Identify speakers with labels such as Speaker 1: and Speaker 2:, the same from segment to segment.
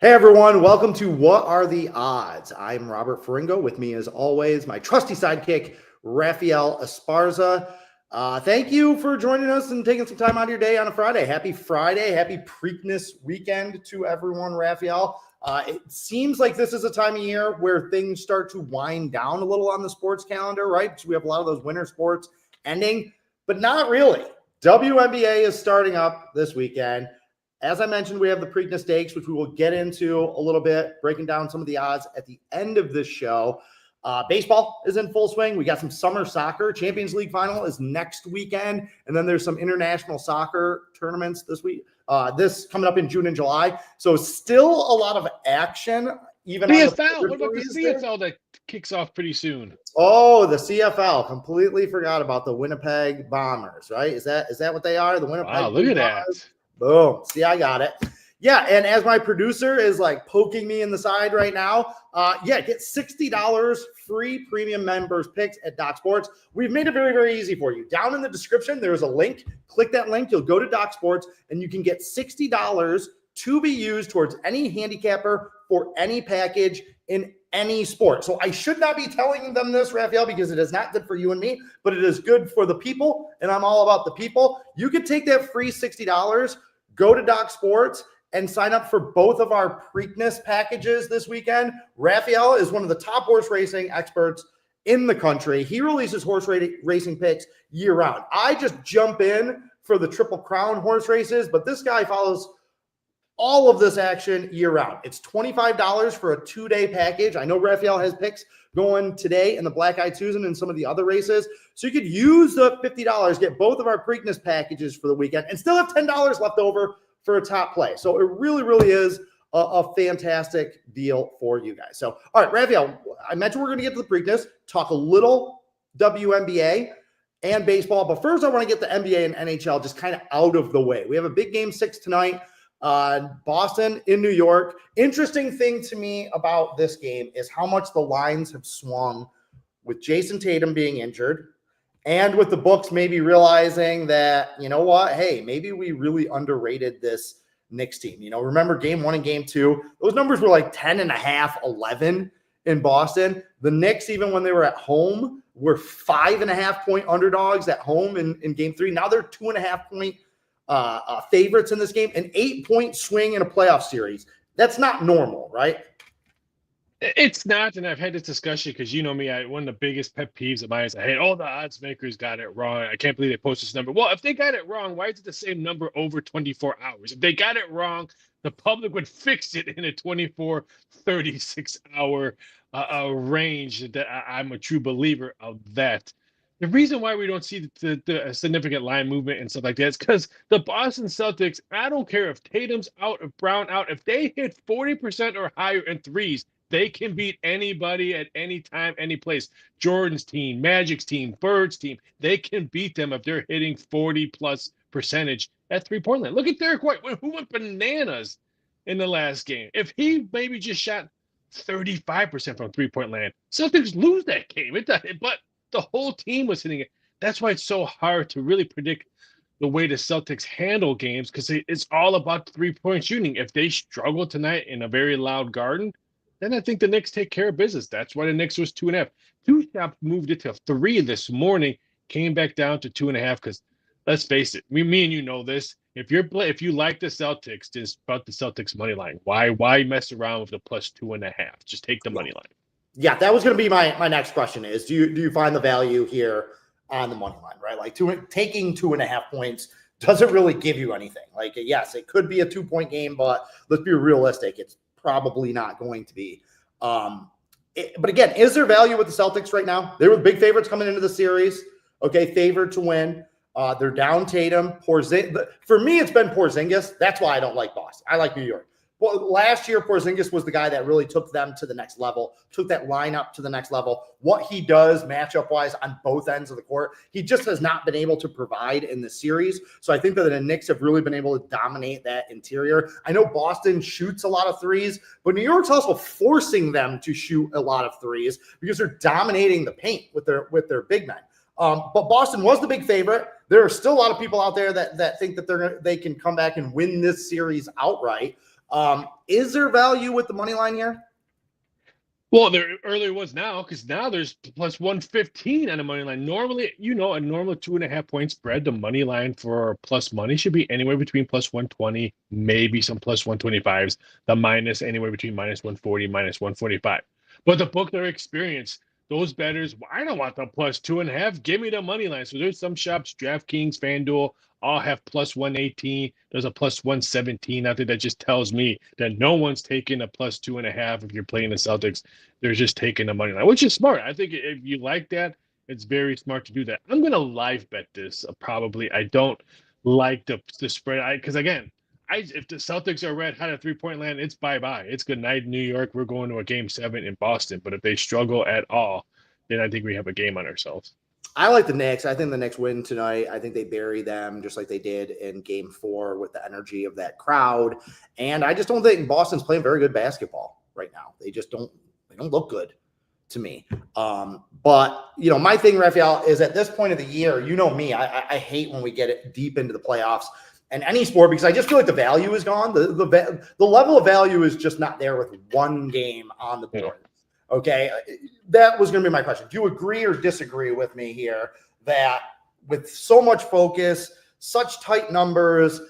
Speaker 1: Hey everyone, welcome to What Are the Odds? I'm Robert Ferringo. With me as always, my trusty sidekick, Raphael Esparza. Thank you for joining us and taking some time out of your day on a Friday. Happy Friday, happy Preakness weekend to everyone, Raphael. It seems like this is a time of year where things start to wind down a little on the sports calendar, right? So we have a lot of those winter sports ending, but not really. WNBA is starting up this weekend. As I mentioned, we have the Preakness Stakes, which we will get into a little bit, breaking down some of the odds at the end of this show. Baseball is in full swing. We got some summer soccer. Champions League final is next weekend. And then there's some international soccer tournaments this week. This coming up in June and July. So still a lot of action. Even
Speaker 2: CFL. What about the CFL that kicks off pretty soon?
Speaker 1: Oh, the CFL. Completely forgot about the Winnipeg Bombers, right? Is that what they are? The Winnipeg
Speaker 2: Wow, look at
Speaker 1: Bombers?
Speaker 2: that.
Speaker 1: Boom. See, I got it. Yeah, and as my producer is like poking me in the side right now, get $60 free premium members picks at Doc Sports. We've made it very, very easy for you. Down in the description, there's a link. Click that link. You'll go to Doc Sports, and you can get $60 to be used towards any handicapper for any package in any sport. So I should not be telling them this, Raphael, because it is not good for you and me, but it is good for the people, and I'm all about the people. You could take that free $60, go to Doc Sports, and sign up for both of our Preakness packages this weekend. Raphael is one of the top horse racing experts in the country. He releases horse racing picks year round. I just jump in for the Triple Crown horse races, but this guy follows all of this action year round. It's $25 for a 2-day package. I know Raphael has picks going today in the Black Eyed Susan and some of the other races. So you could use the $50, get both of our Preakness packages for the weekend, and still have $10 left over for a top play. So it really, really is a fantastic deal for you guys. So, all right, Raphael, I mentioned we're going to get to the Preakness, talk a little WNBA and baseball. But first, I want to get the NBA and NHL just kind of out of the way. We have a big game 6 tonight. Boston in New York. Interesting thing to me about this game is how much the lines have swung with Jason Tatum being injured and with the books maybe realizing that, you know what, hey, maybe we really underrated this Knicks team. You know, remember game 1 and game 2, those numbers were like 10.5, 11 in Boston. The Knicks, even when they were at home, were 5.5 point underdogs at home in game 3. Now they're 2.5 point favorites in this game, an 8-point swing in a playoff series. That's not normal, right?
Speaker 2: It's not, and I've had this discussion because you know me, one of the biggest pet peeves of mine is I hate all the odds makers got it wrong. I can't believe they posted this number. Well, if they got it wrong, why is it the same number over 24 hours? If they got it wrong, the public would fix it in a 24, 36 hour range. That I'm a true believer of that. The reason why we don't see the significant line movement and stuff like that is because the Boston Celtics, I don't care if Tatum's out, if Brown out, if they hit 40% or higher in threes, they can beat anybody at any time, any place. Jordan's team, Magic's team, Bird's team, they can beat them if they're hitting 40+ percentage at 3-point line. Look at Derek White, who went bananas in the last game. If he maybe just shot 35% from 3-point land, Celtics lose that game. But the whole team was hitting it. That's why it's so hard to really predict the way the Celtics handle games, because it's all about 3-point shooting. If they struggle tonight in a very loud Garden, then I think the Knicks take care of business. That's why the Knicks was 2.5. Two shops moved it to 3 this morning, came back down to 2.5. Because let's face it, me and you know this. If you like the Celtics, it's about the Celtics money line. Why mess around with the +2.5? Just take the money line.
Speaker 1: Yeah, that was going to be my next question is, do you find the value here on the money line, right? Like taking 2.5 points doesn't really give you anything. Like, yes, it could be a 2-point game, but let's be realistic. It's probably not going to be. But again, is there value with the Celtics right now? They were the big favorites coming into the series. Okay, favored to win. They're down Tatum. For me, it's been Porzingis. That's why I don't like Boston. I like New York. Well, last year, Porzingis was the guy that really took them to the next level, took that lineup to the next level. What he does matchup-wise on both ends of the court, he just has not been able to provide in the series. So I think that the Knicks have really been able to dominate that interior. I know Boston shoots a lot of threes, but New York's also forcing them to shoot a lot of threes because they're dominating the paint with their big men. But Boston was the big favorite. There are still a lot of people out there that think that they can come back and win this series outright. Is there value with the money line here?
Speaker 2: Well, there earlier was now because now there's plus 115 on the money line. Normally, a normal 2.5 point spread, the money line for plus money should be anywhere between plus 120, maybe some plus 125s. The minus anywhere between minus 140, minus 145. But the book their experience, those bettors, I don't want the plus 2.5. Give me the money line. So there's some shops, DraftKings, FanDuel, all have plus 118. There's a plus 117 out there that just tells me that no one's taking a plus 2.5 if you're playing the Celtics. They're just taking the money line, which is smart. I think if you like that, it's very smart to do that. I'm going to live bet this probably. I don't like the spread. Because again, if the Celtics are red hot at 3-point land, it's bye-bye. It's good night, New York. We're going to a game 7 in Boston. But if they struggle at all, then I think we have a game on ourselves.
Speaker 1: I like the Knicks. I think the Knicks win tonight. I think they bury them just like they did in game 4 with the energy of that crowd. And I just don't think Boston's playing very good basketball right now. They just don't look good to me. But, my thing, Raphael, is at this point of the year, me, I hate when we get it deep into the playoffs and any sport because I just feel like the value is gone. The level of value is just not there with one game on the board. Okay, that was going to be my question. Do you agree or disagree with me here that with so much focus, such tight numbers,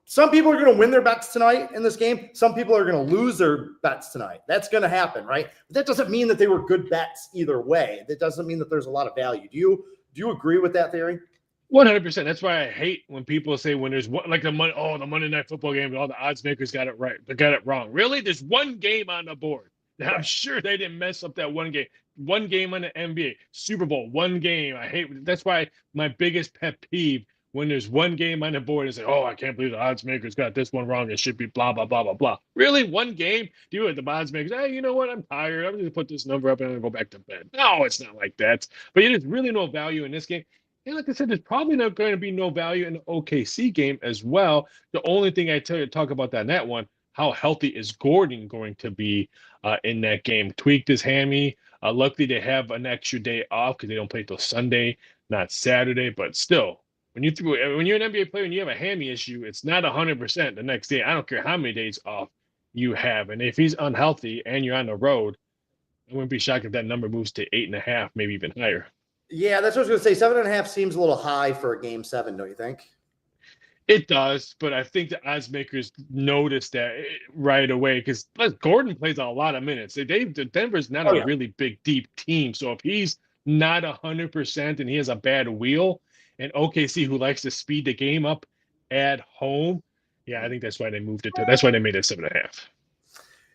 Speaker 1: some people are going to win their bets tonight in this game. Some people are going to lose their bets tonight. That's going to happen, right? But that doesn't mean that they were good bets either way. That doesn't mean that there's a lot of value. Do you agree with that theory?
Speaker 2: 100%. That's why I hate when people say when there's one, like the Monday Night Football game, all the odds makers got it right. They got it wrong. Really? There's one game on the board. I'm sure they didn't mess up that one game. One game on the NBA, Super Bowl, one game. That's why my biggest pet peeve when there's one game on the board is like, I can't believe the odds makers got this one wrong. It should be blah, blah, blah, blah, blah. Really? One game? Do it. The odds makers, hey, you know what? I'm tired. I'm going to put this number up and I'm going to go back to bed. No, it's not like that. But there's really no value in this game. And like I said, there's probably not going to be no value in the OKC game as well. The only thing I talk about that in that one, how healthy is Gordon going to be in that game? Tweaked his hammy. Luckily, they have an extra day off because they don't play till Sunday, not Saturday. But still, when you're an NBA player and you have a hammy issue, it's not 100% the next day. I don't care how many days off you have. And if he's unhealthy and you're on the road, I wouldn't be shocked if that number moves to 8.5, maybe even higher.
Speaker 1: Yeah, that's what I was going to say. 7.5 seems a little high for a game 7, don't you think?
Speaker 2: It does, but I think the odds makers noticed that right away because Gordon plays a lot of minutes. Denver's not a really big, deep team. So if he's not 100% and he has a bad wheel, and OKC, who likes to speed the game up at home, I think that's why they moved it that's why they made it 7.5.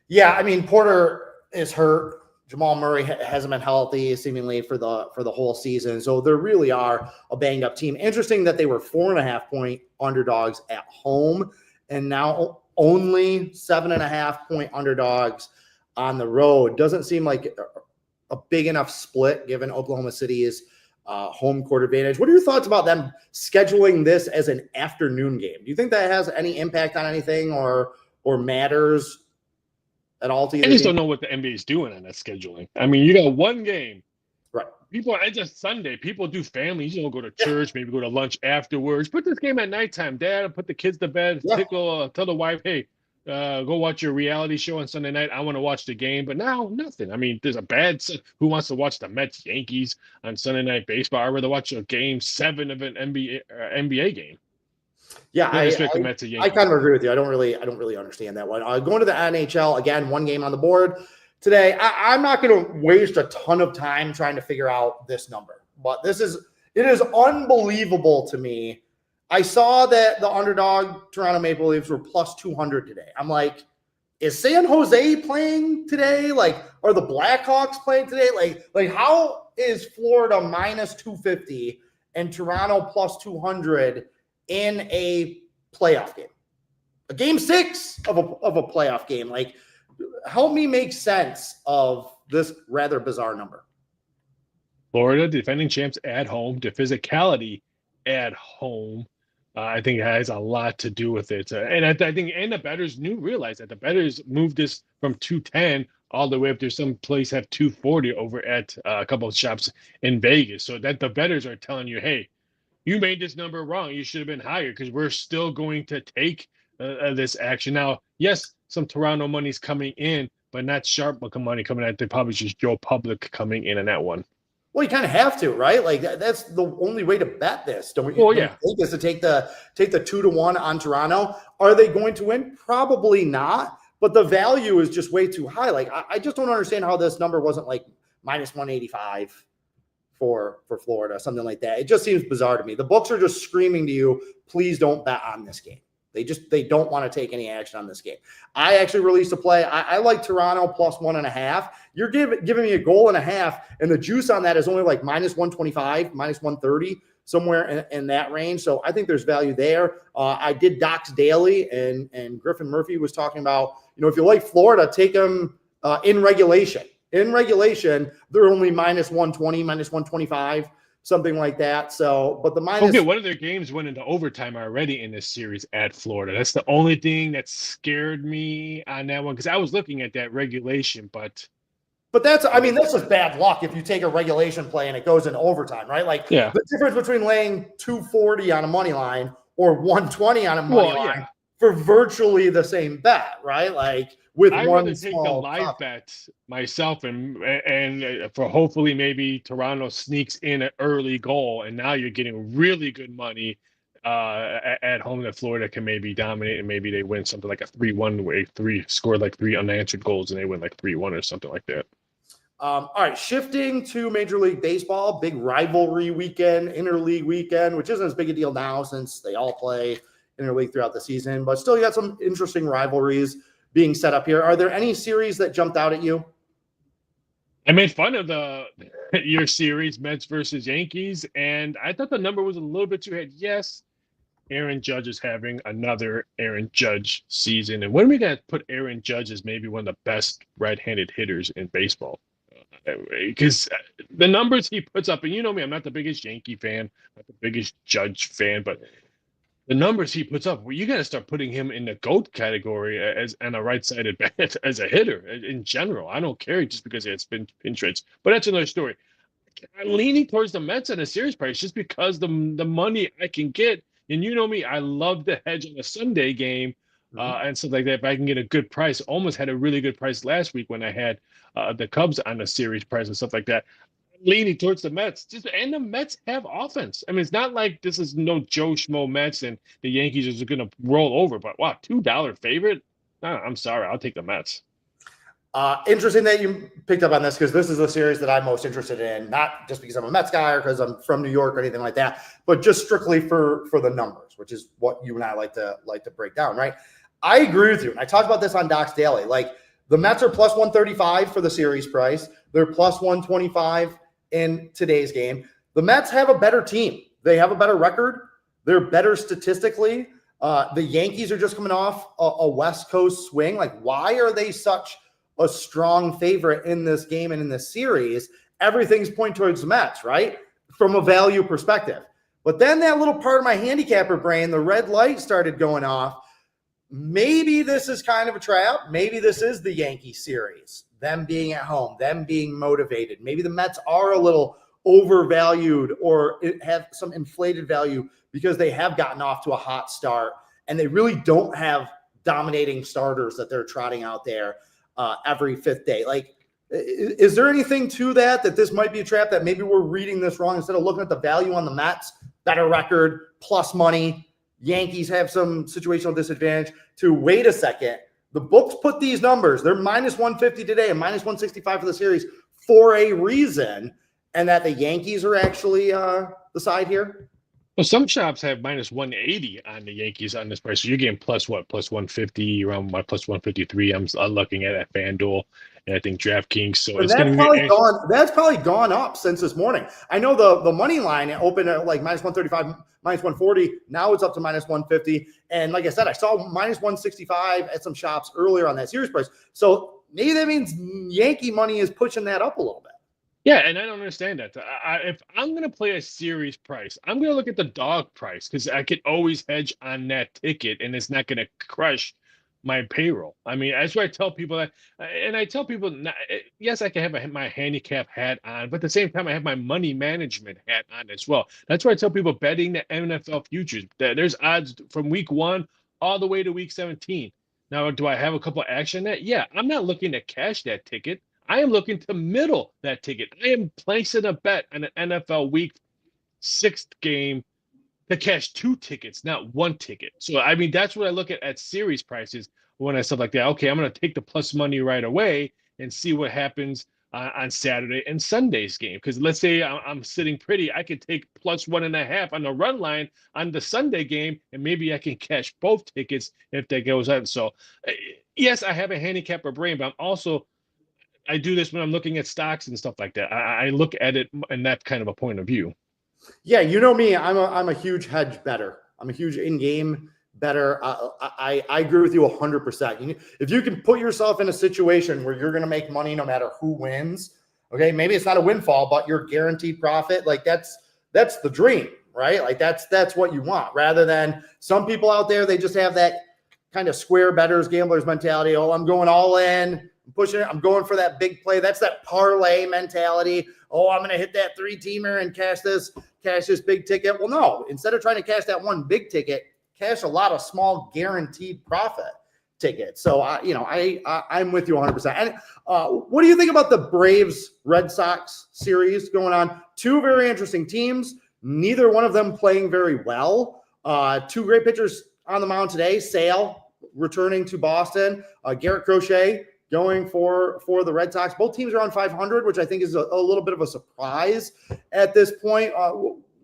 Speaker 1: Yeah, I mean, Porter is hurt. Jamal Murray hasn't been healthy seemingly for the whole season. So they really are a banged up team. Interesting that they were 4.5 point underdogs at home and now only 7.5 point underdogs on the road. Doesn't seem like a big enough split given Oklahoma City's home court advantage. What are your thoughts about them scheduling this as an afternoon game? Do you think that has any impact on anything or matters at all to you?
Speaker 2: I just don't know what the NBA is doing on that scheduling. I mean, you got one game.
Speaker 1: Right.
Speaker 2: It's just Sunday. People do families, go to church, maybe go to lunch afterwards. Put this game at nighttime. Dad, put the kids to bed. Tell the wife, hey, go watch your reality show on Sunday night. I want to watch the game. But now, nothing. I mean, there's who wants to watch the Mets Yankees on Sunday night baseball? I'd rather watch a game 7 of an NBA game.
Speaker 1: Yeah, I kind of agree with you. I don't really understand that one. Going to the NHL again, one game on the board today. I'm not going to waste a ton of time trying to figure out this number, but it is unbelievable to me. I saw that the underdog Toronto Maple Leafs were plus 200 today. I'm like, is San Jose playing today? Like, are the Blackhawks playing today? Like how is Florida minus 250 and Toronto plus 200 in a playoff game, a game 6 of a playoff game? Like, help me make sense of this rather bizarre number.
Speaker 2: Florida defending champs at home, the physicality at home. I think it has a lot to do with it. And I think the bettors realize that the bettors moved this from 210 all the way up to some place have 240 over at a couple of shops in Vegas. So that the bettors are telling you, hey, you made this number wrong. You should have been higher because we're still going to take this action. Now, yes, some Toronto money's coming in, but not sharp money coming out. They probably just Joe Public coming in on that one.
Speaker 1: Well, you kind of have to, right? Like that's the only way to bet this. Don't
Speaker 2: Well,
Speaker 1: you
Speaker 2: yeah.
Speaker 1: think is to take the 2-1 on Toronto? Are they going to win? Probably not. But the value is just way too high. Like I just don't understand how this number wasn't like minus 185 for Florida, something like that. It just seems bizarre to me. The books are just screaming to you, please don't bet on this game. They don't want to take any action on this game. I actually released a play. I like Toronto plus 1.5. You're giving me a goal and a half, and the juice on that is only like minus 125, minus 130, somewhere in that range. So I think there's value there. I did Docs Daily, and Griffin Murphy was talking about, if you like Florida, take them in regulation. In regulation, they're only minus 120, minus 125. Something like that. So, but the minus.
Speaker 2: Okay, one of their games went into overtime already in this series at Florida. That's the only thing that scared me on that one because I was looking at that regulation, but
Speaker 1: that's just bad luck if you take a regulation play and it goes into overtime, right? Like the difference between laying 240 on a money line or 120 on a money line for virtually the same bet, right? Like with
Speaker 2: I'd
Speaker 1: one
Speaker 2: rather take the live bet myself and for hopefully maybe Toronto sneaks in an early goal and now you're getting really good money at home that Florida can maybe dominate and maybe they win something like a 3-1 score like 3 unanswered goals and they win like 3-1 or something like that.
Speaker 1: All right, shifting to Major League Baseball, big rivalry weekend, interleague weekend, which isn't as big a deal now since they all play interleague throughout the season, but still you got some interesting rivalries being set up here. Are there any series that jumped out at you?
Speaker 2: I made fun of your series, Mets versus Yankees, and I thought the number was a little bit too high. Yes, Aaron Judge is having another Aaron Judge season. And when are we going to put Aaron Judge as maybe one of the best right-handed hitters in baseball? Because the numbers he puts up, and you know me, I'm not the biggest Yankee fan, not the biggest Judge fan, but the numbers he puts up, well, you got to start putting him in the GOAT category as a right-sided bat as a hitter in general. I don't care just because it's been pinch hits, but that's another story. I'm leaning towards the Mets on a series price just because the money I can get. And you know me, I love to hedge on a Sunday game and stuff like that. If I can get a good price, almost had a really good price last week when I had the Cubs on a series price and stuff like that. Leaning towards the Mets, and the Mets have offense. I mean, it's not like this is no Joe Schmo Mets and the Yankees are going to roll over. But wow, $2 favorite? No, I'm sorry, I'll take the Mets.
Speaker 1: Interesting that you picked up on this because this is a series that I'm most interested in, not just because I'm a Mets guy or because I'm from New York or anything like that, but just strictly for the numbers, which is what you and I like to break down, right? I agree with you. And I talked about this on Docs Daily. Like the Mets are plus 135 for the series price. They're plus 125 in today's game. The Mets have a better team. They have a better record. They're better statistically. The Yankees are just coming off a West Coast swing. Like, why are they such a strong favorite in this game and in this series? Everything's pointing towards the Mets, right? From a value perspective. But then that little part of my handicapper brain, the red light started going off. Maybe this is kind of a trap. Maybe this is the Yankee series, them being at home, them being motivated. Maybe the Mets are a little overvalued or have some inflated value because they have gotten off to a hot start and they really don't have dominating starters that they're trotting out there every fifth day. Like, is there anything to that this might be a trap, that maybe we're reading this wrong? Instead of looking at the value on the Mets, better record, plus money, Yankees have some situational disadvantage, to wait a second. The books put these numbers, they're minus 150 today and minus 165 for the series for a reason, and that the Yankees are actually the side here.
Speaker 2: Well, some shops have minus 180 on the Yankees on this price. So you're getting plus what? Plus 150, around my plus 153. I'm looking at FanDuel and I think DraftKings. So it's going to be
Speaker 1: that's probably gone up since this morning. I know the money line opened at like minus 135, minus 140. Now it's up to minus 150. And like I said, I saw minus 165 at some shops earlier on that series price. So maybe that means Yankee money is pushing that up a little bit.
Speaker 2: Yeah, and I don't understand that. If I'm going to play a series price, I'm going to look at the dog price because I could always hedge on that ticket and it's not going to crush my payroll. I mean, that's why I tell people that. And I tell people, yes, I can have my handicap hat on, but at the same time, I have my money management hat on as well. That's why I tell people betting the NFL futures, that there's odds from week 1 all the way to week 17. Now, do I have a couple of action on that? Yeah, I'm not looking to cash that ticket. I am looking to middle that ticket. I am placing a bet on an NFL week 6 game to cash 2 tickets, not 1 ticket. So, I mean, that's what I look at series prices when I stuff like that. Okay, I'm going to take the plus money right away and see what happens on Saturday and Sunday's game. Because let's say I'm sitting pretty, I could take plus 1.5 on the run line on the Sunday game, and maybe I can cash both tickets if that goes on. So, yes, I have a handicapper brain, but I do this when I'm looking at stocks and stuff like that. I look at it in that kind of a point of view.
Speaker 1: Yeah, you know me. I'm a huge hedge better. I'm a huge in-game better. I agree with you 100%. If you can put yourself in a situation where you're going to make money no matter who wins, okay, maybe it's not a windfall, but you're guaranteed profit. Like that's the dream, right? Like that's what you want, rather than some people out there, they just have that kind of square bettors, gamblers mentality. Oh, I'm going all in, I'm pushing it, I'm going for that big play. That's that parlay mentality. Oh, I'm going to hit that 3-teamer and cash this big ticket. Well, no, instead of trying to cash that one big ticket, cash a lot of small guaranteed profit tickets. So, I'm with you 100%. And what do you think about the Braves-Red Sox series going on? 2 very interesting teams, neither one of them playing very well. 2 great pitchers on the mound today. Sale returning to Boston. Garrett Crochet going for the Red Sox. Both teams are on 500, which I think is a little bit of a surprise at this point.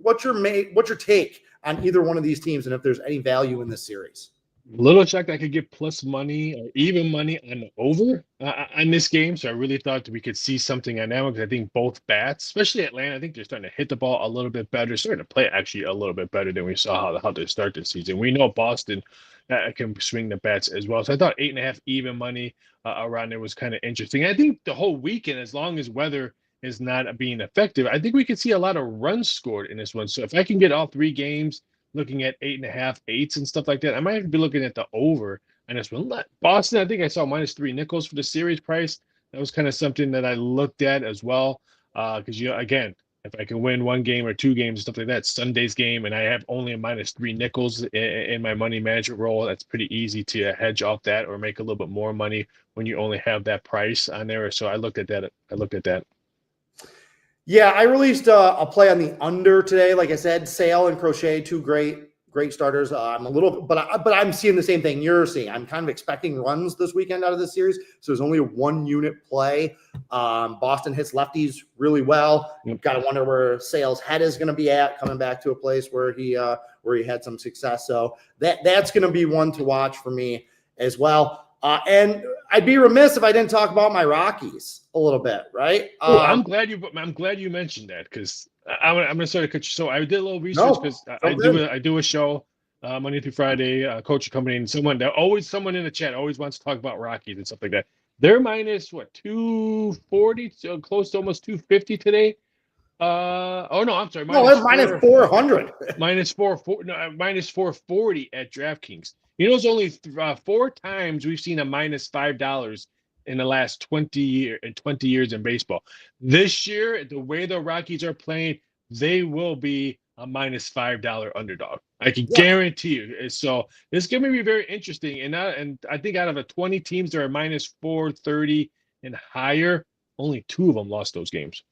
Speaker 1: What's your take on either one of these teams, and if there's any value in this series?
Speaker 2: Little shocked I could get plus money or even money on the over on this game. So I really thought that we could see something on that one, because I think both bats, especially Atlanta, I think they're starting to hit the ball a little bit better, starting to play actually a little bit better than we saw how they start this season. We know Boston can swing the bats as well. So I thought 8.5 even money around there was kind of interesting. I think the whole weekend, as long as weather is not being effective, I think we could see a lot of runs scored in this one. So if I can get all 3 games, looking at 8.5, 8s and stuff like that, I might have to be looking at the over on this one. Boston, I think I saw -3 nickels for the series price. That was kind of something that I looked at as well. Because again, if I can win 1 game or 2 games and stuff like that, Sunday's game, and I have only a -3 nickels in my money management role, that's pretty easy to hedge off that or make a little bit more money when you only have that price on there. So I looked at that.
Speaker 1: Yeah, I released a play on the under today. Like I said, Sale and Crochet, 2 great starters. I'm a little, but I'm seeing the same thing you're seeing. I'm kind of expecting runs this weekend out of this series. So there's only a 1-unit play. Boston hits lefties really well. You've got to wonder where Sale's head is going to be at, coming back to a place where he had some success. So that's going to be one to watch for me as well. And I'd be remiss if I didn't talk about my Rockies a little bit, right?
Speaker 2: I'm glad you mentioned that, because I'm gonna sort of cut you. So I did a little research, because I do a show Monday through Friday, coach company, and someone in the chat always wants to talk about Rockies and stuff like that. They're minus 240, so close to almost 250 today. I'm sorry.
Speaker 1: No, they're minus 400.
Speaker 2: minus 440 at DraftKings. You know, it's only 4 times we've seen a -$5 in the last 20 years in baseball. This year, the way the Rockies are playing, they will be a -$5 underdog. I can guarantee you. So this is going to be very interesting. And I think out of the 20 teams that are -430 and higher, only 2 of them lost those games.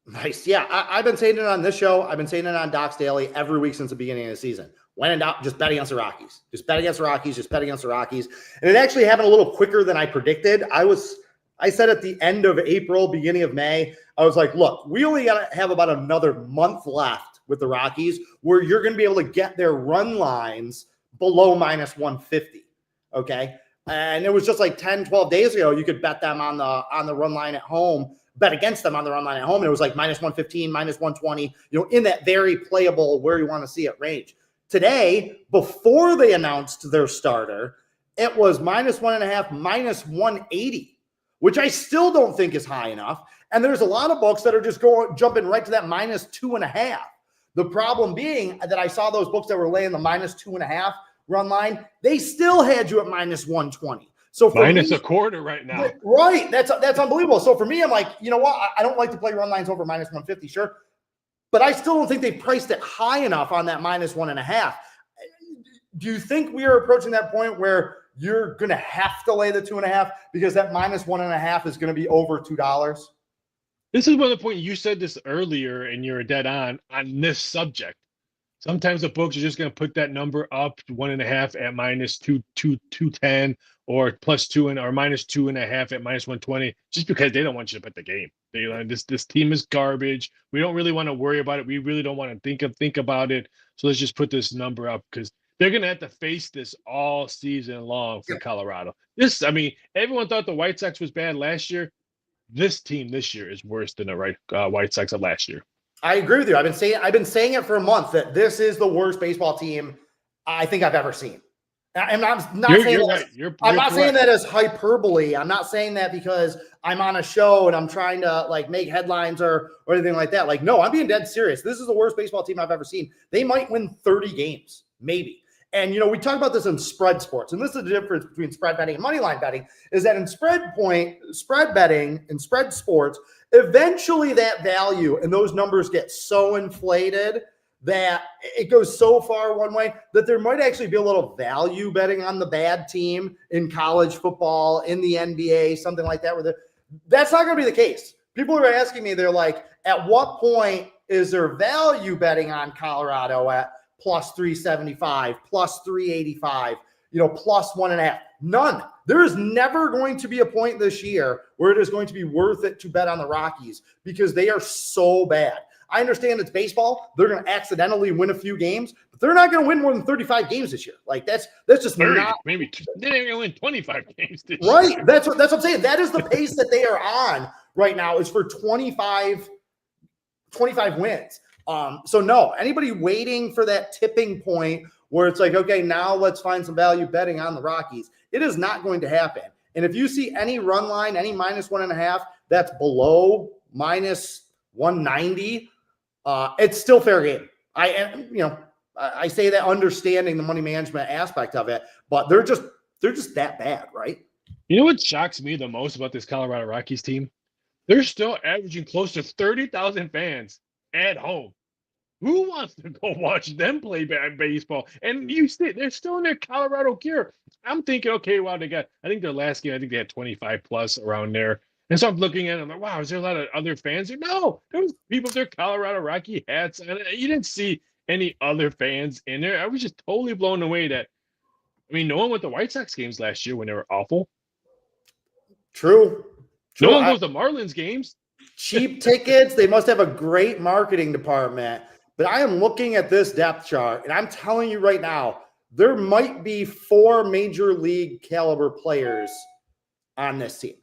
Speaker 1: Nice. Yeah, I've been saying it on this show. I've been saying it on Docs Daily every week since the beginning of the season. When in doubt, just bet against the Rockies. Just bet against the Rockies. Just bet against the Rockies. And it actually happened a little quicker than I predicted. I said at the end of April, beginning of May, I was like, look, we only got to have about another month left with the Rockies where you're going to be able to get their run lines below -150. Okay. And it was just like 10, 12 days ago, you could bet them on the run line at home, bet against them on the run line at home. And it was like -115, -120, in that very playable where you want to see it range. Today, before they announced their starter, it was -1.5, -180, which I still don't think is high enough. And there's a lot of books that are just jumping right to that -2.5. The problem being that I saw those books that were laying the -2.5 run line, they still had you at -120. So for
Speaker 2: minus a quarter right now.
Speaker 1: Right. That's unbelievable. So for me, I'm like, you know what? I don't like to play run lines over -150, sure. But I still don't think they priced it high enough on that -1.5. do you think we are approaching that point where you're going to have to lay the 2.5 because that -1.5 is going to be over $2?
Speaker 2: This is one of the points you said this earlier, and you're dead on this subject. Sometimes the books are just going to put that number up 1.5 at -210 or +2 or -2.5 at -120, just because they don't want you to put the game. They this team is garbage. We don't really want to worry about it. We really don't want to think about it. So let's just put this number up because they're going to have to face this all season long for Colorado. Everyone thought the White Sox was bad last year. This team this year is worse than the White Sox of last year.
Speaker 1: I agree with you. I've been saying it for a month that this is the worst baseball team I think I've ever seen. And I'm not saying that as hyperbole. I'm not saying that because I'm on a show and I'm trying to like make headlines or anything like that. Like, no, I'm being dead serious. This is the worst baseball team I've ever seen. They might win 30 games, maybe. And, we talk about this in spread sports, and this is the difference between spread betting and money line betting, is that in spread betting and spread sports, eventually that value and those numbers get so inflated that it goes so far one way that there might actually be a little value betting on the bad team in college football, in the NBA, something like that. That's not going to be the case. People are asking me, they're like, at what point is there value betting on Colorado at +375, +385, +1.5? None. There is never going to be a point this year where it is going to be worth it to bet on the Rockies because they are so bad. I understand it's baseball. They're going to accidentally win a few games, but they're not going to win more than 35 games this year. Like that's just 30, not
Speaker 2: maybe they're going to win 25 games this year.
Speaker 1: Right. That's what I'm saying. That is the pace that they are on right now, is for 25 wins. So no, anybody waiting for that tipping point where it's like, okay, now let's find some value betting on the Rockies. It is not going to happen. And if you see any run line, any -1.5 that's below -190, it's still fair game. I say that understanding the money management aspect of it, but they're just that bad, right?
Speaker 2: You know what shocks me the most about this Colorado Rockies team? They're still averaging close to 30,000 fans at home. Who wants to go watch them play baseball? And they're still in their Colorado gear. I'm thinking, okay, wow, I think their last game, I think they had 25 plus around there. And so I'm looking at it, I'm like, wow, is there a lot of other fans there? No, there was people with their Colorado Rocky hats. And you didn't see any other fans in there. I was just totally blown away no one went to White Sox games last year when they were awful.
Speaker 1: True.
Speaker 2: No one goes to Marlins games.
Speaker 1: Cheap tickets. They must have a great marketing department. But I am looking at this depth chart, and I'm telling you right now, there might be 4 major league caliber players on this team.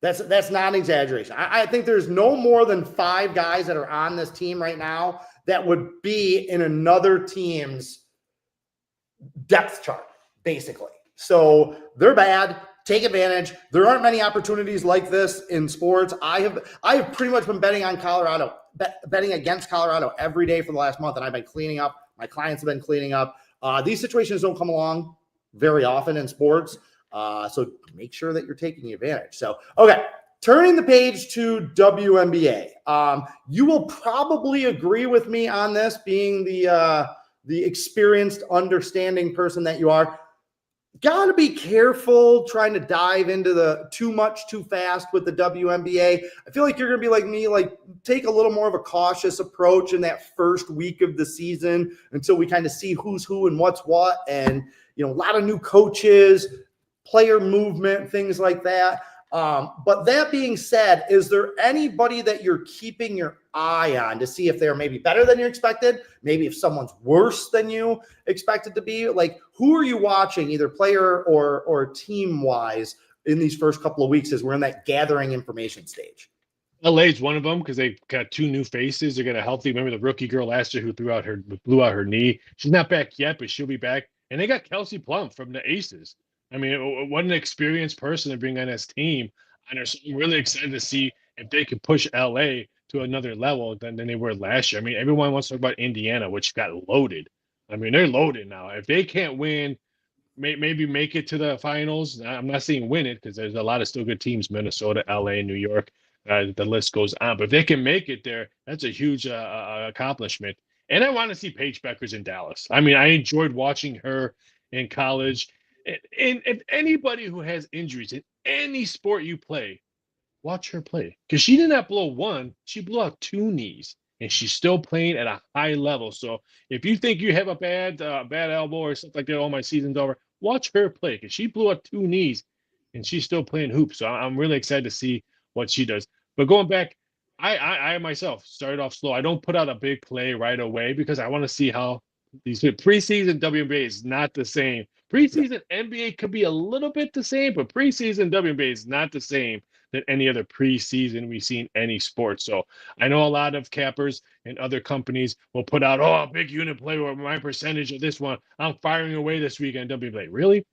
Speaker 1: That's not an exaggeration. I think there's no more than 5 guys that are on this team right now that would be in another team's depth chart, basically. So they're bad. Take advantage. There aren't many opportunities like this in sports. I have pretty much been betting on Colorado, betting against Colorado every day for the last month, and I've been cleaning up. My clients have been cleaning up. These situations don't come along very often in sports, so make sure that you're taking advantage. So, okay, turning the page to WNBA. You will probably agree with me on this, being the experienced, understanding person that you are. Got to be careful trying to dive into the too much too fast with the WNBA. I feel like you're going to be like me, like take a little more of a cautious approach in that first week of the season until we kind of see who's who and what's what. And, a lot of new coaches, player movement, things like that. But that being said, is there anybody that you're keeping your eye on to see if they're maybe better than you expected? Maybe if someone's worse than you expected to be? Like, who are you watching, either player or team wise, in these first couple of weeks as we're in that gathering information stage?
Speaker 2: LA's one of them because they got 2 new faces. They're getting a healthy. Remember the rookie girl last year who blew out her knee? She's not back yet, but she'll be back. And they got Kelsey Plum from the Aces. What an experienced person to bring on this team. And I'm really excited to see if they can push LA to another level than they were last year. Everyone wants to talk about Indiana, which got loaded. They're loaded now. If they can't win, maybe make it to the finals. I'm not saying win it because there's a lot of still good teams, Minnesota, LA, New York. The list goes on. But if they can make it there, that's a huge accomplishment. And I want to see Paige Beckers in Dallas. I mean, I enjoyed watching her in college. And if anybody who has injuries in any sport you play, watch her play. Because she did not blow one, she blew out two knees. And she's still playing at a high level. So if you think you have a bad elbow or something like that, oh, my season's over, watch her play. Because she blew out two knees and she's still playing hoops. So I'm really excited to see what she does. But going back, I myself started off slow. I don't put out a big play right away because I want to see how these preseason WNBA is not the same. Preseason NBA could be a little bit the same, but preseason WNBA is not the same than any other preseason we see in any sport. So I know a lot of cappers and other companies will put out, oh, a big unit play or my percentage of this one. I'm firing away this week on WNBA. Really?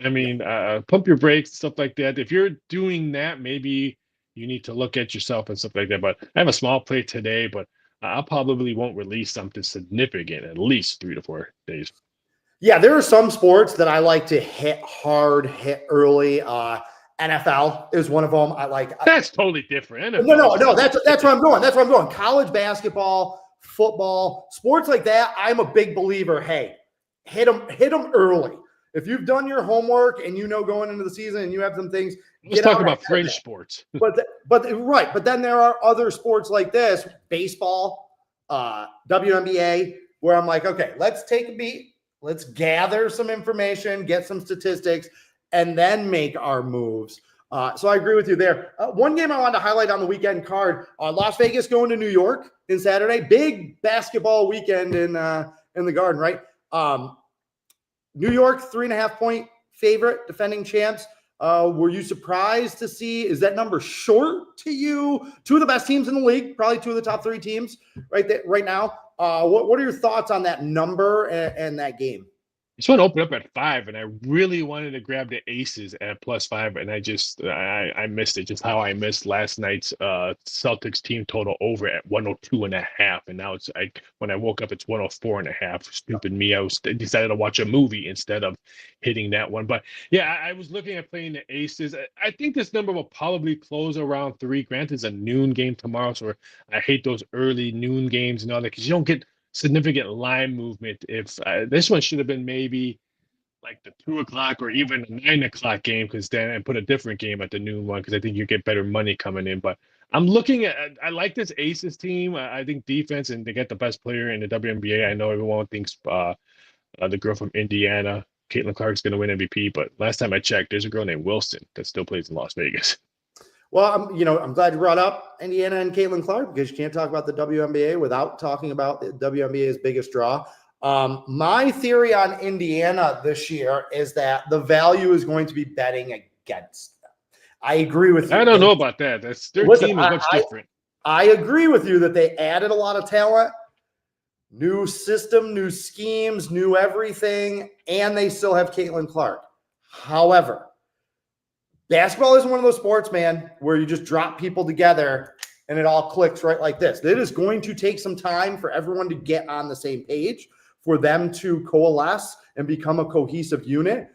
Speaker 2: I mean, pump your brakes, stuff like that. If you're doing that, maybe you need to look at yourself and stuff like that. But I have a small play today, but I probably won't release something significant at least 3 to 4 days.
Speaker 1: Yeah, there are some sports that I like to hit hard, hit early. NFL is one of them.
Speaker 2: That's totally different. NFL
Speaker 1: no. That's where I'm going. That's where I'm going. College basketball, football, sports like that. I'm a big believer. Hey, hit them early. If you've done your homework and you know going into the season and you have some things,
Speaker 2: let's talk about fringe sports.
Speaker 1: But then there are other sports like this, baseball, WNBA, where I'm like, okay, let's take a beat, let's gather some information, get some statistics, and then make our moves. So I agree with you there. One game I wanted to highlight on the weekend card: Las Vegas going to New York in Saturday. Big basketball weekend in the Garden, right? New York, 3.5-point favorite, defending champs. Were you surprised to see, is that number short to you? Two of the best teams in the league, probably two of the top three teams right now. What are your thoughts on that number and that game?
Speaker 2: This one opened up at 5, and I really wanted to grab the Aces at +5, and I missed it. Just how I missed last night's Celtics team total over at 102.5, and now it's when I woke up, it's 104.5. Stupid me! I decided to watch a movie instead of hitting that one. But yeah, I was looking at playing the Aces. I think this number will probably close around 3. Granted, it's a noon game tomorrow, so I hate those early noon games and all that because you don't get significant line movement. If this one should have been maybe like the 2 o'clock or even a 9 o'clock game, because then I put a different game at the noon one because I think you get better money coming in. But I'm looking at, I like this Aces team. I think defense, and they get the best player in the WNBA. I know everyone thinks the girl from Indiana, Caitlin Clark's going to win MVP, but last time I checked, there's a girl named Wilson that still plays in Las Vegas.
Speaker 1: Well, I'm glad you brought up Indiana and Caitlin Clark, because you can't talk about the WNBA without talking about the WNBA's biggest draw. My theory on Indiana this year is that the value is going to be betting against them. I agree with you.
Speaker 2: I don't know about that. Their team is much different.
Speaker 1: I agree with you that they added a lot of talent, new system, new schemes, new everything, and they still have Caitlin Clark. However, basketball isn't one of those sports, man, where you just drop people together and it all clicks right like this. It is going to take some time for everyone to get on the same page, for them to coalesce and become a cohesive unit.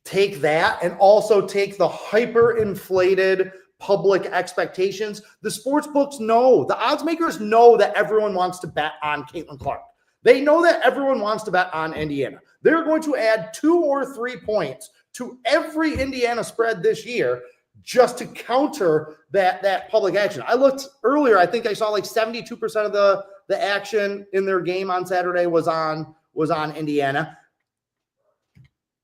Speaker 1: Take that, and also take the hyper-inflated public expectations. The sports books know, the odds makers know that everyone wants to bet on Caitlin Clark. They know that everyone wants to bet on Indiana. They're going to add 2 or 3 points to every Indiana spread this year just to counter that public action. I looked earlier, I think I saw like 72% of the action in their game on Saturday was on Indiana.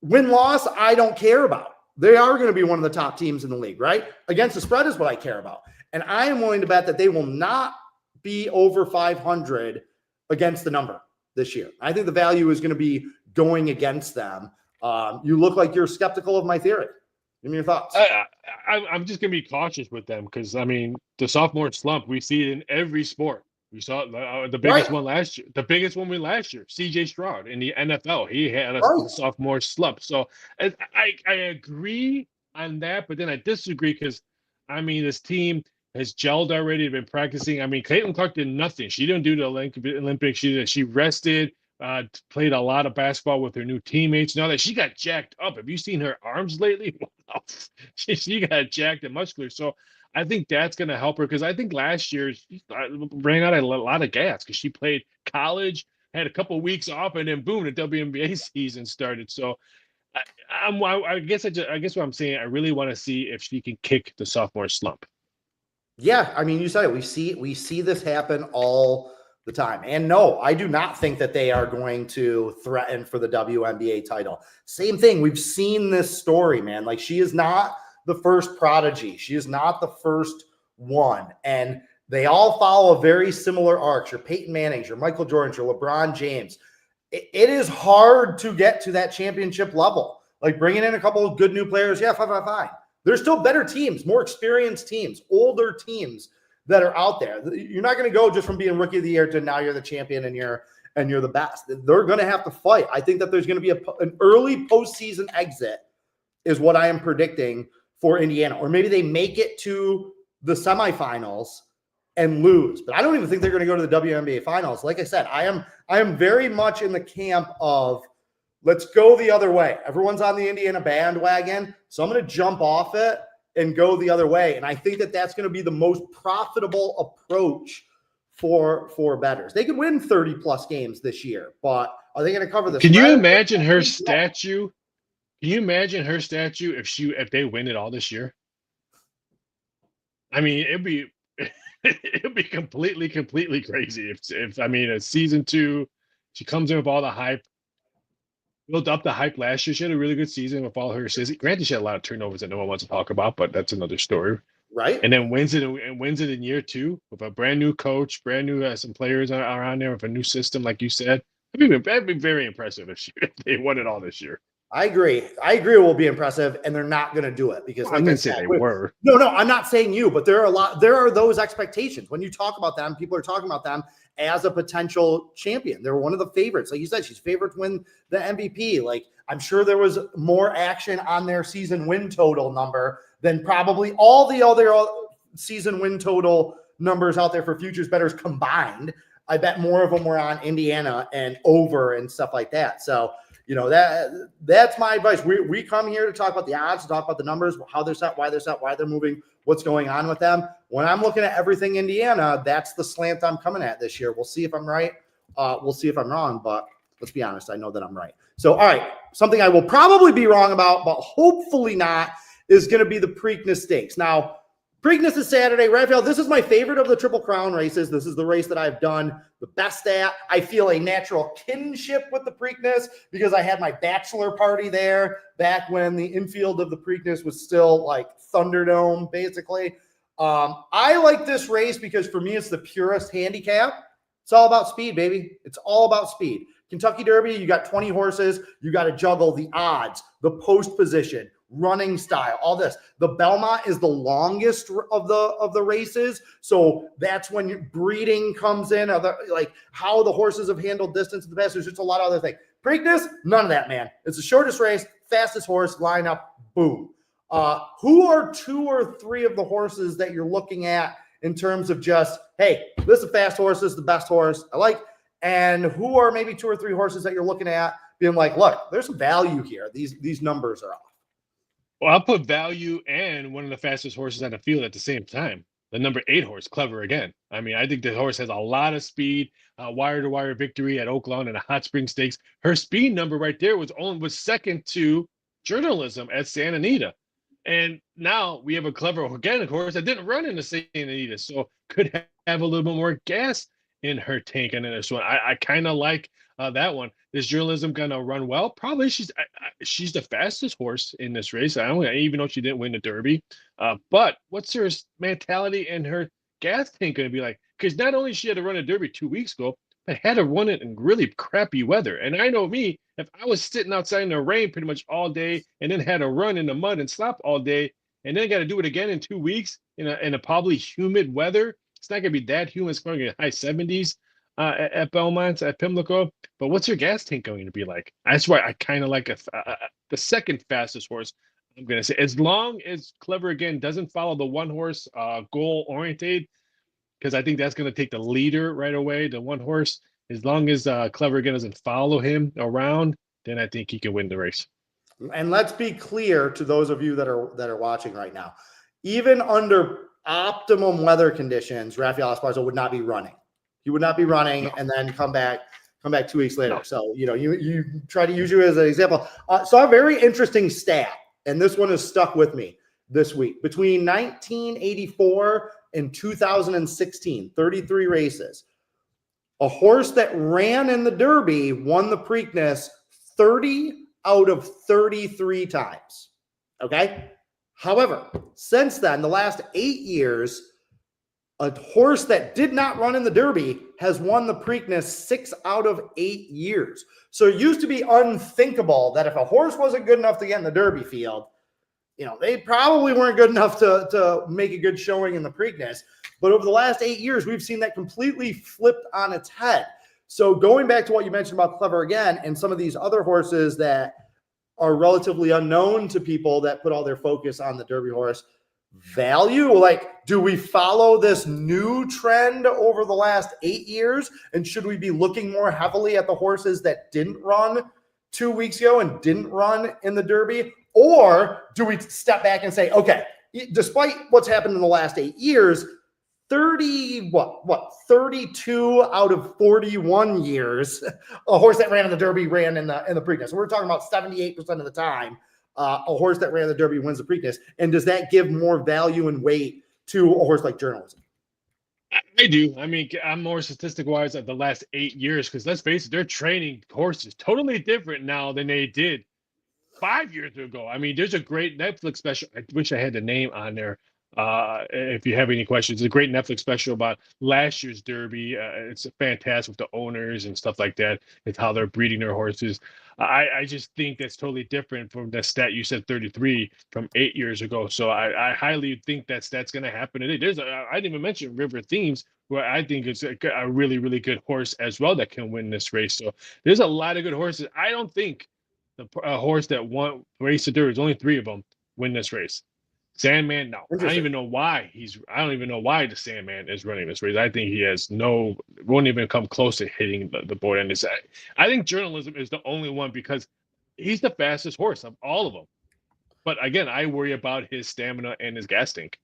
Speaker 1: Win-loss, I don't care about. They are going to be one of the top teams in the league, right? Against the spread is what I care about. And I am willing to bet that they will not be over 500 against the number this year. I think the value is going to be going against them. You look like you're skeptical of my theory. Give me your thoughts.
Speaker 2: I'm just going to be cautious with them because, I mean, the sophomore slump, we see it in every sport. We saw the biggest one last year. The biggest one last year, C.J. Stroud in the NFL. He had a sophomore slump. So I agree on that, but then I disagree because, I mean, this team has gelled already, been practicing. I mean, Caitlin Clark did nothing. She didn't do the Olympics. She rested, Played a lot of basketball with her new teammates. Now that she got jacked up, have you seen her arms lately? Wow. She got jacked and muscular. So I think that's going to help her because I think last year she ran out of a lot of gas because she played college, had a couple of weeks off, and then boom, the WNBA season started. So I guess I guess what I'm saying, I really want to see if she can kick the sophomore slump.
Speaker 1: Yeah, I mean, you said it. We see this happen all the time. And no, I do not think that they are going to threaten for the WNBA title. Same thing. We've seen this story, man. Like, she is not the first prodigy. She is not the first one. And they all follow a very similar arc. Your Peyton Mannings, your Michael Jordans, your LeBron James. It is hard to get to that championship level. Like, bringing in a couple of good new players, yeah, fine. There's still better teams, more experienced teams, older teams that are out there. You're not going to go just from being rookie of the year to now you're the champion and you're the best. They're going to have to fight. I think that there's going to be an early postseason exit is what I am predicting for Indiana. Or maybe they make it to the semifinals and lose. But I don't even think they're going to go to the WNBA finals. Like I said, I am very much in the camp of let's go the other way. Everyone's on the Indiana bandwagon, so I'm going to jump off it and go the other way. And I think that that's going to be the most profitable approach for bettors. They could win 30-plus games this year, but are they going to cover the
Speaker 2: Can
Speaker 1: spread?
Speaker 2: you imagine her statue? Can you imagine her statue if they win it all this year? I mean, it'd be completely crazy if I mean, a season 2, she comes in with all the hype. Built up the hype last year. She had a really good season with all her assists. Granted, she had a lot of turnovers that no one wants to talk about, but that's another story.
Speaker 1: Right.
Speaker 2: And then wins it in year 2 with a brand new coach, brand new some players are on there with a new system, like you said. That'd be very impressive if they won it all this year.
Speaker 1: I agree. It will be impressive, and they're not going to do it because,
Speaker 2: I'm going to say they were.
Speaker 1: No, I'm not saying you, but there are those expectations. When you talk about them, people are talking about them as a potential champion. They're one of the favorites. Like you said, she's favored to win the MVP. Like, I'm sure there was more action on their season win total number than probably all the other season win total numbers out there for futures bettors combined. I bet more of them were on Indiana and over and stuff like that. So, that's my advice. We come here to talk about the odds, to talk about the numbers, how they're set, why they're moving, what's going on with them. When I'm looking at everything Indiana, that's the slant I'm coming at this year. We'll see if I'm right. We'll see if I'm wrong, but let's be honest. I know that I'm right. So, all right, something I will probably be wrong about, but hopefully not, is going to be the Preakness Stakes. Now, Preakness is Saturday. Raphael, this is my favorite of the Triple Crown races. This is the race that I've done the best at. I feel a natural kinship with the Preakness because I had my bachelor party there back when the infield of the Preakness was still like Thunderdome, basically. I like this race because for me, it's the purest handicap. It's all about speed, baby. It's all about speed. Kentucky Derby, you got 20 horses. You got to juggle the odds, the post position, running style, all this. The Belmont is the longest of the races, so that's when breeding comes in, like how the horses have handled distance in the past. There's just a lot of other things. Preakness, none of that, man. It's the shortest race, fastest horse, lineup, boom. Who are 2 or 3 of the horses that you're looking at in terms of just, hey, this is a fast horse, this is the best horse I like, and who are maybe 2 or 3 horses that you're looking at being like, look, there's some value here. These numbers are off.
Speaker 2: Well, I'll put value and one of the fastest horses on the field at the same time. The number 8 horse, Clever Again. I mean, I think the horse has a lot of speed. Wire-to-wire victory at Oaklawn and the Hot Spring Stakes. Her speed number right there was second to Journalism at Santa Anita. And now we have a Clever Again horse that didn't run in the Santa Anita, so could have a little bit more gas in her tank. And then this one, I kind of like that one. Is Journalism gonna run well? Probably. She's the fastest horse in this race. I don't even know she didn't win the Derby. But what's her mentality and her gas tank gonna be like? Because not only she had to run a Derby 2 weeks ago, but had to run it in really crappy weather. And I know me, if I was sitting outside in the rain pretty much all day, and then had to run in the mud and slop all day, and then got to do it again in 2 weeks in a probably humid weather. It's not gonna be that humid. It's going to get high 70s. At Belmont, at Pimlico, but what's your gas tank going to be like? That's why I kind of like the second fastest horse. I'm going to say, as long as Clever Again doesn't follow the one horse goal oriented, because I think that's going to take the leader right away. The one horse, as long as Clever again doesn't follow him around, then I think he can win the race.
Speaker 1: And let's be clear to those of you that are watching right now, even under optimum weather conditions, Raphael Esparza would not be running. He would not be running and then come back 2 weeks later. No. So, you try to use you as an example. So a very interesting stat, and this one has stuck with me this week. Between 1984 and 2016, 33 races. A horse that ran in the Derby won the Preakness 30 out of 33 times. Okay? However, since then, the last 8 years, a horse that did not run in the Derby has won the Preakness 6 out of 8 years. So it used to be unthinkable that if a horse wasn't good enough to get in the Derby field, they probably weren't good enough to make a good showing in the Preakness. But over the last 8 years, we've seen that completely flipped on its head. So going back to what you mentioned about Clever again, and some of these other horses that are relatively unknown to people that put all their focus on the Derby horse, value, like, do we follow this new trend over the last 8 years? And should we be looking more heavily at the horses that didn't run 2 weeks ago and didn't run in the Derby? Or do we step back and say, okay, despite what's happened in the last 8 years, 32 out of 41 years, a horse that ran in the Derby ran in the Preakness. So we're talking about 78% of the time, a horse that ran the Derby wins the Preakness. And does that give more value and weight to a horse like journalism?
Speaker 2: I do. I mean, I'm more statistic-wise at the last 8 years because let's face it, they're training horses totally different now than they did 5 years ago. I mean, there's a great Netflix special. I wish I had the name on there. If you have any questions, it's a great Netflix special about last year's Derby. It's fantastic with the owners and stuff like that. It's how they're breeding their horses. I just think that's totally different from the stat you said 33 from 8 years ago. So I highly think that's going to happen today. I didn't even mention River Themes, where I think it's a really, really good horse as well that can win this race. So there's a lot of good horses. I don't think the horse that won race the Derby, there's only 3 of them win this race. Sandman, no. I don't even know why the Sandman is running this race. I think he won't even come close to hitting the board. And I think journalism is the only one because he's the fastest horse of all of them. But again, I worry about his stamina and his gas tank.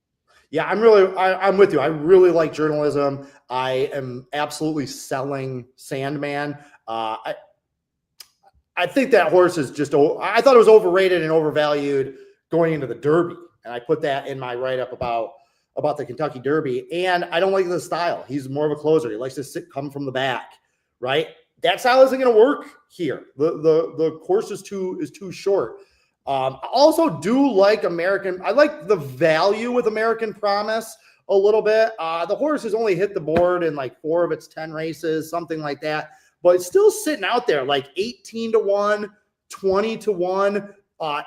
Speaker 1: Yeah, I'm with you. I really like journalism. I am absolutely selling Sandman. I think that horse is I thought it was overrated and overvalued going into the Derby. And I put that in my write-up about the Kentucky Derby. And I don't like the style. He's more of a closer. He likes to come from the back, right? That style isn't going to work here. The course is too short. I also do like I like the value with American Promise a little bit. The horse has only hit the board in like 4 of its 10 races, something like that. But it's still sitting out there like 18-1, 20-1.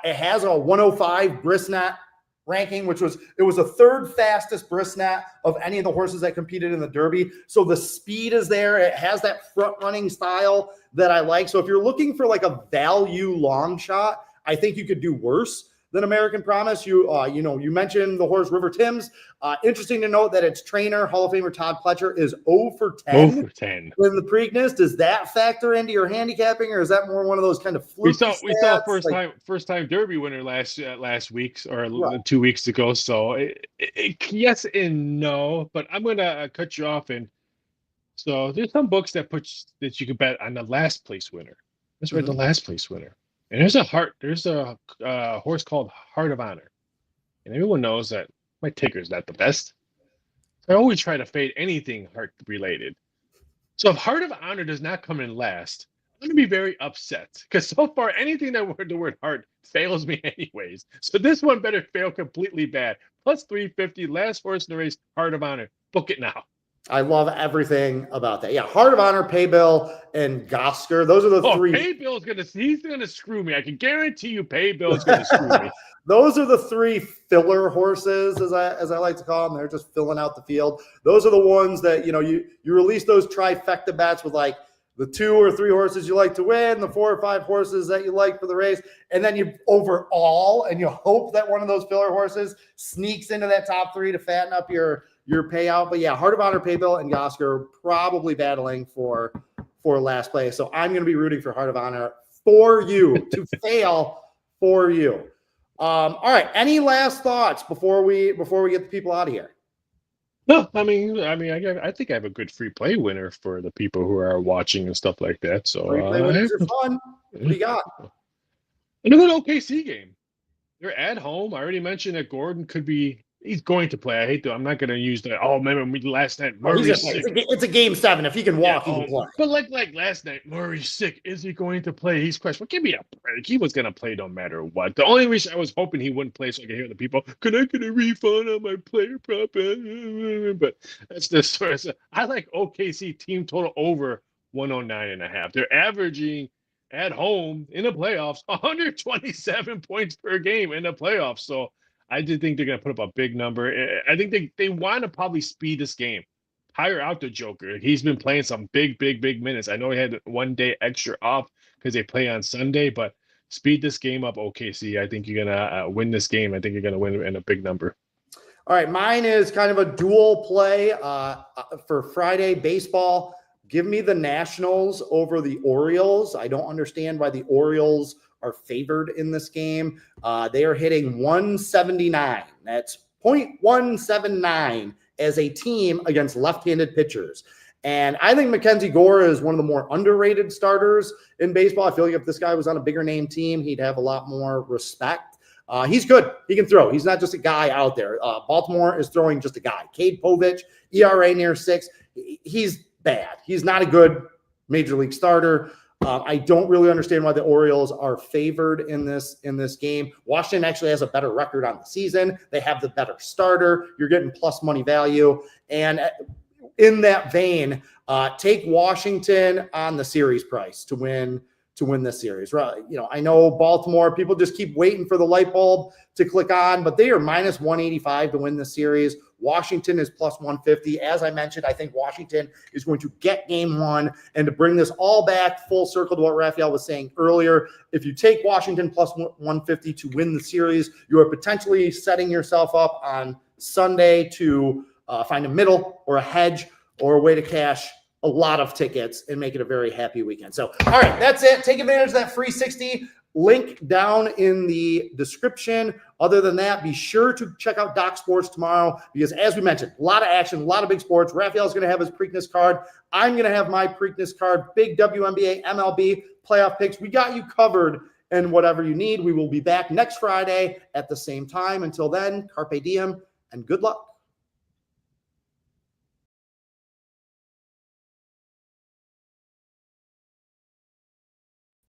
Speaker 1: It has a 105 Brisnet ranking, it was the 3rd fastest Brisnet of any of the horses that competed in the Derby. So the speed is there. It has that front running style that I like. So if you're looking for like a value long shot, I think you could do worse than American Promise. You mentioned the horse River Thames. Interesting to note that its trainer, Hall of Famer Todd Pletcher, is 0 for 10 in the Preakness. Does that factor into your handicapping, or is that more one of those kind of fluky stats?
Speaker 2: We saw first time Derby winner last week or right. 2 weeks ago. So yes and no, but I'm gonna cut you off. And so there's some books that you can bet on the last place winner. Let's read the last place winner. And there's a horse called Heart of Honor. And everyone knows that my ticker is not the best. So I always try to fade anything heart related. So if Heart of Honor does not come in last, I'm going to be very upset. Because so far, anything that the word heart fails me anyways. So this one better fail completely bad. Plus 350, last horse in the race, Heart of Honor. Book it now.
Speaker 1: I love everything about that. Yeah, Heart of Honor, Paybill, and Gosker. Those are the 3.
Speaker 2: Paybill's he's gonna screw me. I can guarantee you Paybill's gonna screw me.
Speaker 1: Those are the 3 filler horses, as I like to call them. They're just filling out the field. Those are the ones that you release those trifecta bets with like the 2 or 3 horses you like to win, the 4 or 5 horses that you like for the race, and then you overall and you hope that one of those filler horses sneaks into that top 3 to fatten up your payout. But yeah, Heart of Honor, Paybill, and Gosker probably battling for for last place. So I'm going to be rooting for Heart of Honor for you to fail for you. All right. Any last thoughts before we get the people out of here?
Speaker 2: No, I think I have a good free play winner for the people who are watching and stuff like that. So
Speaker 1: Free play winners are fun. What do you got?
Speaker 2: And a good OKC game. They're at home. I already mentioned that Gordon he's going to play. I'm not going to use that. Oh, remember last night, Murray's sick.
Speaker 1: It's a game 7. If he can walk, he can play.
Speaker 2: But like last night, Murray's sick. Is he going to play? He's questionable. Give me a break. He was going to play no matter what. The only reason I was hoping he wouldn't play so I could hear the people, could I get a refund on my player prop? But that's the source. I like OKC team total over 109.5. They're averaging at home in the playoffs 127 points per game in the playoffs. So I did think they're going to put up a big number. I think they want to probably speed this game. Hire out the Joker. He's been playing some big minutes. I know he had 1 day extra off because they play on Sunday, but speed this game up, OKC. I think you're going to win this game. I think you're going to win in a big number.
Speaker 1: All right. Mine is kind of a dual play for Friday baseball. Give me the Nationals over the Orioles. I don't understand why the Orioles are favored in this game. They are hitting 179. That's .179 as a team against left-handed pitchers. And I think Mackenzie Gore is one of the more underrated starters in baseball. I feel like if this guy was on a bigger name team, he'd have a lot more respect. He's good. He can throw. He's not just a guy out there. Baltimore is throwing just a guy. Cade Povich, ERA near 6. He's bad. He's not a good major league starter. I don't really understand why the Orioles are favored in this game. Washington actually has a better record on the season. They have the better starter. You're getting plus money value. And in that vein, take Washington on the series price to win this series. Right? I know Baltimore, people just keep waiting for the light bulb to click on, but they are minus 185 to win the series. Washington is plus 150. As I mentioned, I think Washington is going to get game 1. And to bring this all back full circle to what Raphael was saying earlier, if you take Washington plus 150 to win the series, you are potentially setting yourself up on Sunday to find a middle or a hedge or a way to cash a lot of tickets and make it a very happy weekend. So, all right, that's it. Take advantage of that free 60. Link down in the description. Other than that, be sure to check out Doc Sports tomorrow because, as we mentioned, a lot of action, a lot of big sports. Raphael's going to have his Preakness card. I'm going to have my Preakness card. Big WNBA, MLB, playoff picks. We got you covered and whatever you need. We will be back next Friday at the same time. Until then, carpe diem and good luck.